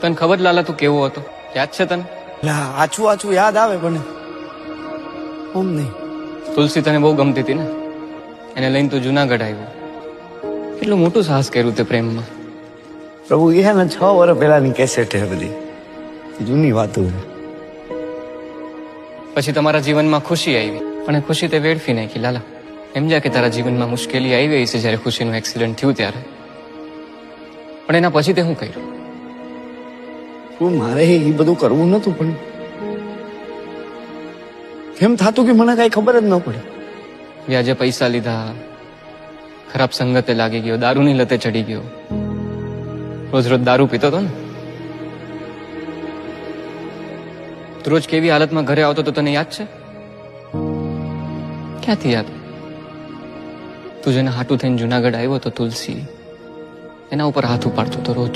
તને ખબર લાલા તું કેવો હતો? યાદ છે તને? લા આછું આછું યાદ આવે પણ ઓમ નહીં. તુલસી તને બહુ ગમતી હતી ને, એને લઈને તું જુનાગઢ આવ્યો. કેટલું મોટું સાહસ કર્યું તે પ્રેમમાં. પ્રભુ એ હે ને 6 વર્ષ પહેલાની કેસેટ હે બધી, જૂની વાતો છે. પછી તમારા જીવનમાં ખુશી આવી, પણ એ ખુશી તે વેડફી નાખી લાલા. એમ જા કે તારા જીવનમાં મુશ્કેલી આવી છે જ્યારે ખુશીનું એક્સિડન્ટ થયું ત્યારે, પણ એના પછી તે શું કર્યું? શું મારે એ બધું કરવું નતું, પણ કેમ થાતું કે મને કઈ ખબર જ ન પડી. વ્યાજે પૈસા લીધા, ખરાબ સંગતે લાગી ગયો, દારૂની લતે ચડી ગયો, રોજ રોજ દારૂ પીતો હતો ને. તું રોજ કેવી હાલતમાં ઘરે આવતો તો તને યાદ છે? ક્યાંથી યાદ? તું જેને હાટું થઈને જુનાગઢ આવ્યો તો તુલસી, એના ઉપર હાથ ઉપાડતો તો રોજ.